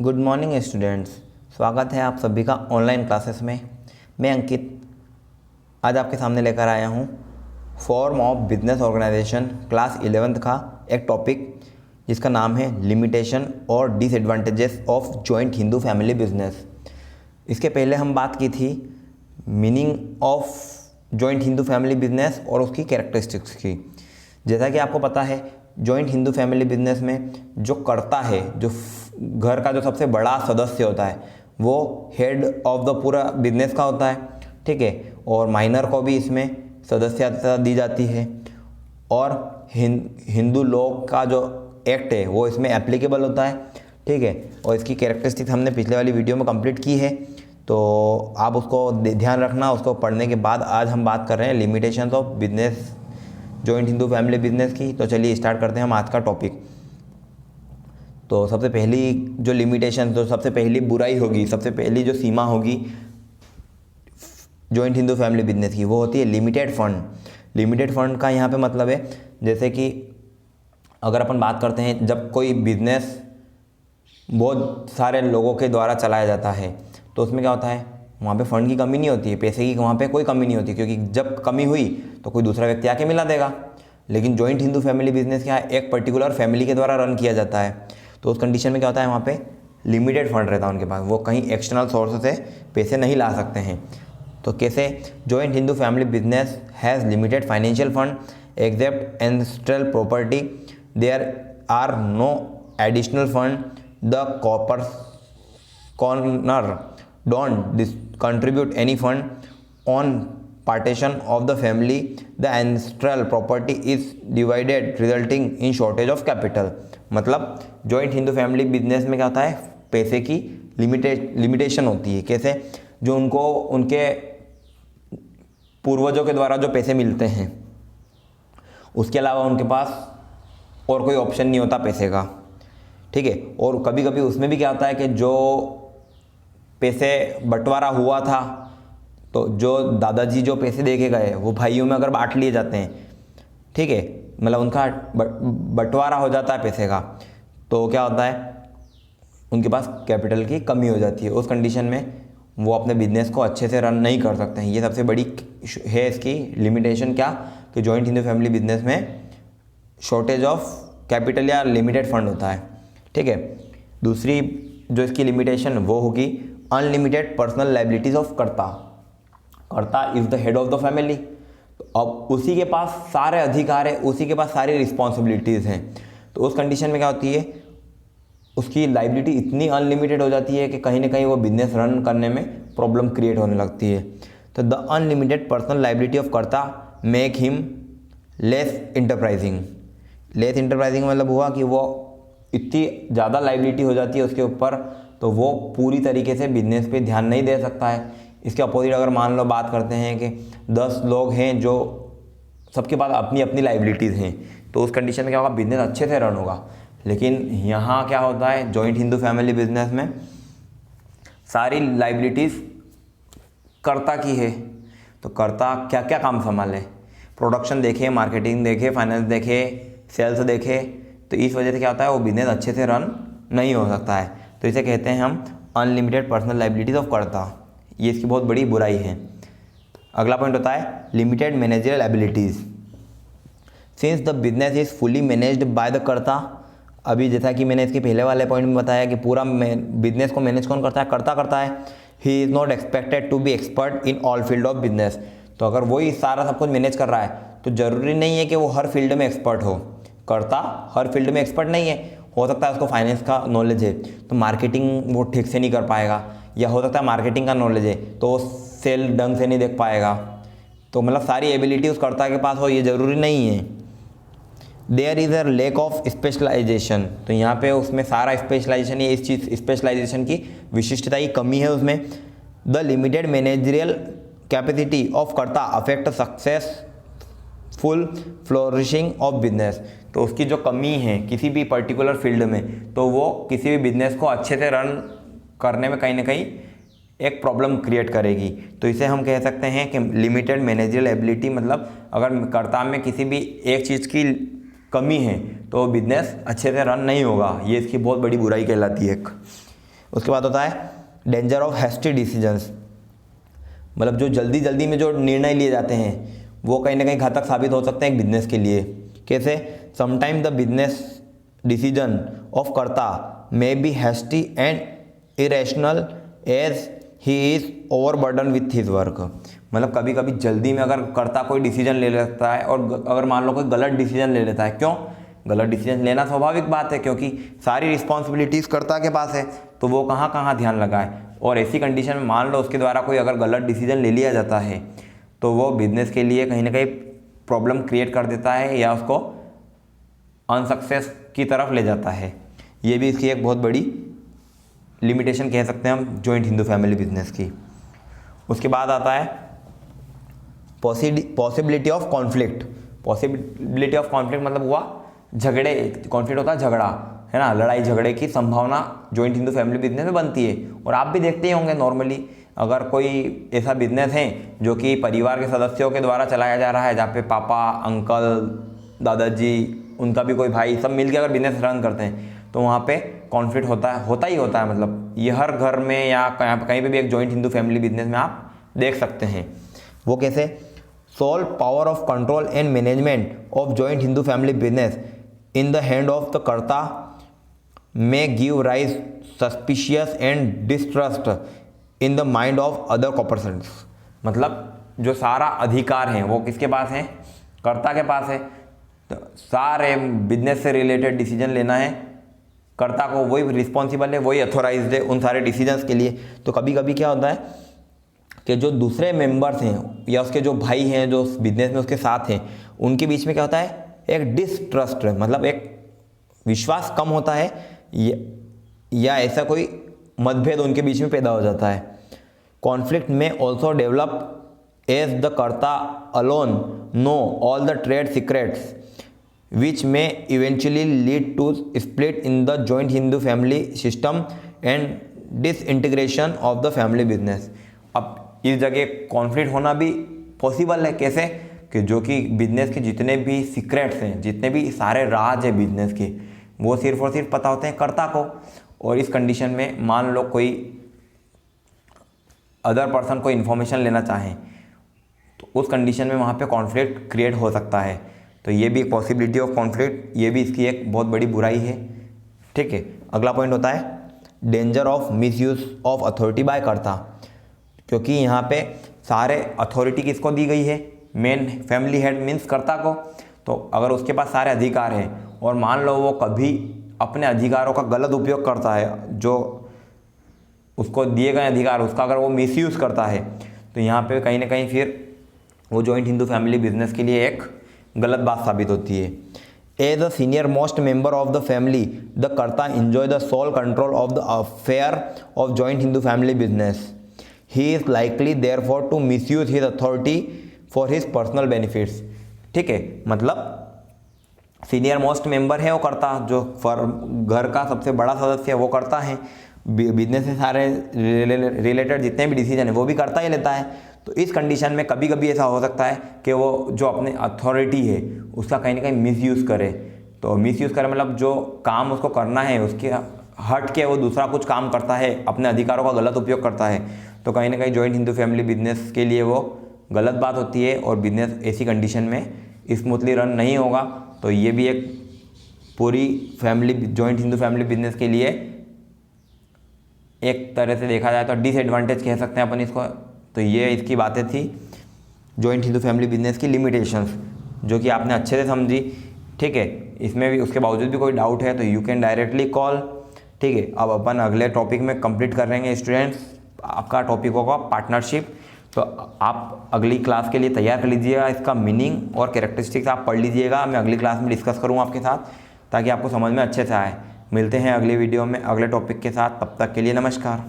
Good morning students. स्वागत है आप सभी का ऑनलाइन क्लासेस में। मैं अंकित आज आपके सामने लेकर आया हूँ form of business organisation class 11th का एक टॉपिक जिसका नाम है लिमिटेशन और disadvantages of joint Hindu family business. इसके पहले हम बात की थी meaning of joint Hindu family business और उसकी कैरेक्टरिस्टिक्स की। जैसा कि आपको पता है जॉइंट हिंदू फैमिली बिजनेस में जो करता है, जो घर का जो सबसे बड़ा सदस्य होता है वो हेड ऑफ द पूरा बिजनेस का होता है, ठीक है। और माइनर को भी इसमें सदस्यता दी जाती है और हिंदू लॉ का जो एक्ट है वो इसमें एप्लीकेबल होता है, ठीक है। और इसकी कैरेक्टरिस्टिक्स हमने पिछले वाली वीडियो में कंप्लीट की है, तो आप उसको ध्यान रखना। उसको पढ़ने के बाद आज हम बात कर रहे हैं limitations of business joint Hindu family business की। तो चलिए स्टार्ट करते हैं हम आज का टॉपिक। तो सबसे पहली जो लिमिटेशन, तो सबसे पहली बुराई होगी, सबसे पहली जो सीमा होगी जॉइंट हिंदू फैमिली बिजनेस की, वो होती है लिमिटेड फंड। लिमिटेड फंड का यहाँ पे मतलब है, जैसे कि अगर अपन बात करते हैं जब कोई बिजनेस बहुत सारे लोगों के द्वारा चलाया जाता है तो उसमें क्या होता है, वहाँ पे फंड की कमी नहीं होती है, पैसे की वहाँ पे कोई कमी नहीं होती, क्योंकि जब कमी हुई तो कोई दूसरा व्यक्ति आके मिला देगा। लेकिन जॉइंट हिंदू फैमिली बिजनेस क्या है, एक पर्टिकुलर फैमिली के द्वारा रन किया जाता है, तो उस कंडीशन में क्या होता है, वहाँ पे लिमिटेड फंड रहता है उनके पास, वो कहीं एक्सटर्नल सोर्स से पैसे नहीं ला सकते हैं। तो कैसे, joint Hindu family business has limited financial fund except ancestral property, there are no additional fund, the corner don't contribute any fund on partition of the family, the ancestral property is divided resulting in shortage of capital। मतलब joint Hindu family business में क्या होता है, पैसे की limitation होती है। कैसे, जो उनको उनके पूर्वजों के द्वारा जो पैसे मिलते हैं उसके अलावा उनके पास और कोई ऑप्शन नहीं होता पैसे का, ठीक है। और कभी कभी उसमें भी क्या होता है कि जो पैसे बंटवारा हुआ था तो जो दादाजी जो पैसे दे के गए वो भाइयों में अगर बांट लिए जाते हैं, ठीक है, मतलब उनका बंटवारा हो जाता है पैसे का, तो क्या होता है, उनके पास कैपिटल की कमी हो जाती है। उस कंडीशन में वो अपने बिजनेस को अच्छे से रन नहीं कर सकते हैं। ये सबसे बड़ी है इसकी लिमिटेशन, क्या कि जॉइंट हिंदू फैमिली बिजनेस में शॉर्टेज ऑफ कैपिटल या लिमिटेड फंड होता है, ठीक है। दूसरी जो इसकी लिमिटेशन वो होगी अनलिमिटेड पर्सनल लाइबिलिटीज ऑफ कर्ता। कर्ता is the head of the family, तो अब उसी के पास सारे अधिकार है, उसी के पास सारी रिस्पॉन्सिबिलिटीज़ हैं। तो उस कंडीशन में क्या होती है, उसकी लाइबिलिटी इतनी अनलिमिटेड हो जाती है कि कहीं ना कहीं वो बिजनेस रन करने में प्रॉब्लम क्रिएट होने लगती है। तो the unlimited personal liability of कर्ता make him less enterprising. Less enterprising मतलब हुआ कि वो इतनी ज़्यादा लाइबिलिटी हो जाती है उसके ऊपर, तो वो पूरी तरीके से बिजनेस पे ध्यान नहीं दे सकता है। इसके अपोजिट अगर मान लो बात करते हैं कि 10 लोग हैं जो सबके पास अपनी अपनी लाइबिलिटीज़ हैं, तो उस कंडीशन में क्या होगा, बिजनेस अच्छे से रन होगा। लेकिन यहाँ क्या होता है, जॉइंट हिंदू फैमिली बिजनेस में सारी लाइबिलिटीज़ कर्ता की है, तो कर्ता क्या क्या काम संभाले, प्रोडक्शन देखे, मार्केटिंग देखे, फाइनेंस देखे, सेल्स देखे, तो इस वजह से क्या होता है, वो बिजनेस अच्छे से रन नहीं हो सकता है। तो इसे कहते हैं हम अनलिमिटेड पर्सनल लाइबिलिटीज ऑफ कर्ता। ये इसकी बहुत बड़ी बुराई है। अगला पॉइंट होता है limited managerial abilities. Since the business is fully managed by the कर्ता, अभी जैसा कि मैंने इसके पहले वाले पॉइंट में बताया कि पूरा बिजनेस को मैनेज कौन करता है, कर्ता करता है। He is not expected to be expert in all field of business. तो अगर वही सारा सब कुछ मैनेज कर रहा है तो ज़रूरी नहीं है कि वो हर फील्ड में एक्सपर्ट हो। कर्ता हर फील्ड में एक्सपर्ट नहीं है, हो सकता है उसको फाइनेंस का नॉलेज है तो मार्केटिंग वो ठीक से नहीं कर पाएगा, या हो सकता है मार्केटिंग का नॉलेज है तो वो सेल ढंग से नहीं देख पाएगा। तो मतलब सारी एबिलिटी उस कर्ता के पास हो ये ज़रूरी नहीं है। There is a lack of specialisation, तो यहाँ पे उसमें सारा स्पेशलाइजेशन, ये इस चीज़ स्पेशलाइजेशन की विशिष्टता की कमी है उसमें। The limited managerial capacity of karta affect successful flourishing of business. तो उसकी जो कमी है किसी भी पर्टिकुलर फील्ड में, तो वो किसी भी बिजनेस को अच्छे से रन करने में कहीं ना कहीं एक प्रॉब्लम क्रिएट करेगी। तो इसे हम कह सकते हैं कि लिमिटेड मैनेजरियल एबिलिटी, मतलब अगर कर्ता में किसी भी एक चीज़ की कमी है तो बिजनेस अच्छे से रन नहीं होगा। ये इसकी बहुत बड़ी बुराई कहलाती है। उसके बाद होता है डेंजर ऑफ हैस्टी डिसीजंस, मतलब जो जल्दी जल्दी में जो निर्णय लिए जाते हैं वो कहीं ना कहीं घातक साबित हो सकते हैं एक बिजनेस के लिए। कैसे? Sometime the business decision of karta may be hasty and irrational as he is overburden with his work, मतलब कभी कभी जल्दी में अगर कर्ता कोई डिसीजन ले लेता है और अगर मान लो कोई गलत डिसीजन ले लेता है, क्यों? गलत डिसीजन लेना स्वाभाविक बात है क्योंकि सारी रिस्पॉन्सिबिलिटीज़ कर्ता के पास है, तो वो कहाँ कहाँ ध्यान लगाए। और ऐसी कंडीशन में मान लो उसके द्वारा कोई अगर गलत डिसीजन ले लिया जाता है तो वो बिजनेस के लिए कहीं ना कहीं प्रॉब्लम क्रिएट कर देता है या उसको अनसक्सेस की तरफ ले जाता है। ये भी इसकी एक बहुत बड़ी लिमिटेशन कह सकते हैं हम जॉइंट हिंदू फैमिली बिजनेस की। उसके बाद आता है possibility of conflict. Possibility of conflict मतलब हुआ झगड़े, कॉन्फ्लिक्ट होता है झगड़ा, है ना, लड़ाई झगड़े की संभावना जॉइंट हिंदू फैमिली बिजनेस में बनती है। और आप भी देखते ही होंगे नॉर्मली अगर कोई ऐसा बिजनेस है जो कि परिवार के सदस्यों के द्वारा चलाया जा रहा है, जहाँ पे पापा, अंकल, दादाजी, उनका भी कोई भाई, सब मिलकर अगर बिजनेस रन करते हैं तो वहाँ पे कॉन्फ्लिक्ट होता ही होता है। मतलब ये हर घर में या कहीं पे भी एक जॉइंट हिंदू फैमिली बिजनेस में आप देख सकते हैं। वो कैसे? Sole power of control and management of joint Hindu family business in the hand of the Karta may give rise suspicious and distrust in the mind of other corporations, मतलब जो सारा अधिकार है वो किसके पास है? कर्ता के पास है। तो सारे बिजनेस से रिलेटेड डिसीजन लेना है कर्ता को, वही रिस्पॉन्सिबल है, वही अथोराइज्ड है उन सारे डिसीजंस के लिए। तो कभी कभी क्या होता है कि जो दूसरे मेंबर्स हैं या उसके जो भाई हैं जो बिजनेस में उसके साथ हैं, उनके बीच में क्या होता है? एक डिस्ट्रस्ट, मतलब एक विश्वास कम होता है या ऐसा कोई मतभेद उनके बीच में पैदा हो जाता है। कॉन्फ्लिक्ट में also develop as the karta alone know all the trade secrets which may eventually lead to split in the joint Hindu family system and disintegration of the family business. अब इस जगह कॉन्फ्लिक्ट होना भी पॉसिबल है। कैसे? कि जो कि बिजनेस के जितने भी सीक्रेट्स हैं, जितने भी सारे राज है बिजनेस के, वो सिर्फ और सिर्फ पता होते हैं कर्ता को। और इस कंडीशन में मान लो कोई अदर पर्सन को इन्फॉर्मेशन लेना चाहें तो उस कंडीशन में वहाँ पे कॉन्फ्लिक्ट क्रिएट हो सकता है। तो ये भी एक पॉसिबिलिटी ऑफ कॉन्फ्लिक्ट, ये भी इसकी एक बहुत बड़ी बुराई है। ठीक है, अगला पॉइंट होता है danger of misuse of authority bye कर्ता, क्योंकि यहाँ पे सारे अथॉरिटी किसको दी गई है? मेन फैमिली हेड मीन्स कर्ता को। तो अगर उसके पास सारे अधिकार हैं और मान लो वो कभी अपने अधिकारों का गलत उपयोग करता है, जो उसको दिए गए अधिकार उसका अगर वो मिसयूज़ करता है, तो यहाँ पे कहीं ना कहीं फिर वो जॉइंट हिंदू फैमिली बिजनेस के लिए एक गलत बात साबित होती है। As a senior most member of the family the karta enjoy the sole control of the affair of joint Hindu family business. He is likely therefore to misuse his authority for his personal benefits. ठीक है, मतलब senior most member है वो कर्ता, जो घर का सबसे बड़ा सदस्य है वो कर्ता है, बिजनेस से सारे रिलेटेड जितने भी डिसीजन है वो भी कर्ता ही लेता है। तो इस कंडीशन में कभी कभी ऐसा हो सकता है कि वो जो अपने अथॉरिटी है उसका कहीं ना कहीं मिसयूज़ करे। तो मिसयूज़ करे मतलब जो काम उसको करना है उसके हट के वो दूसरा कुछ काम करता है, अपने अधिकारों का गलत उपयोग करता है, तो कहीं ना कहीं जॉइंट हिंदू फैमिली बिजनेस के लिए वो गलत बात होती है और बिजनेस ऐसी कंडीशन में स्मूथली रन नहीं होगा। तो ये भी एक पूरी family joint Hindu family business के लिए एक तरह से देखा जाए तो डिसएडवांटेज कह सकते हैं अपन इसको। तो ये इसकी बातें थी जॉइंट हिंदू फैमिली बिजनेस की लिमिटेशंस, जो कि आपने अच्छे से समझी। ठीक है, इसमें भी उसके बावजूद भी कोई डाउट है तो यू कैन डायरेक्टली कॉल। ठीक है, अब अपन अगले टॉपिक में कंप्लीट कर रहेंगे स्टूडेंट्स। आपका टॉपिक होगा पार्टनरशिप। तो आप अगली क्लास के लिए तैयार कर लीजिएगा, इसका मीनिंग और कैरेक्टरिस्टिक्स आप पढ़ लीजिएगा। मैं अगली क्लास में डिस्कस करूँगा आपके साथ ताकि आपको समझ में अच्छे से आए। मिलते हैं अगली वीडियो में अगले टॉपिक के साथ, तब तक के लिए नमस्कार।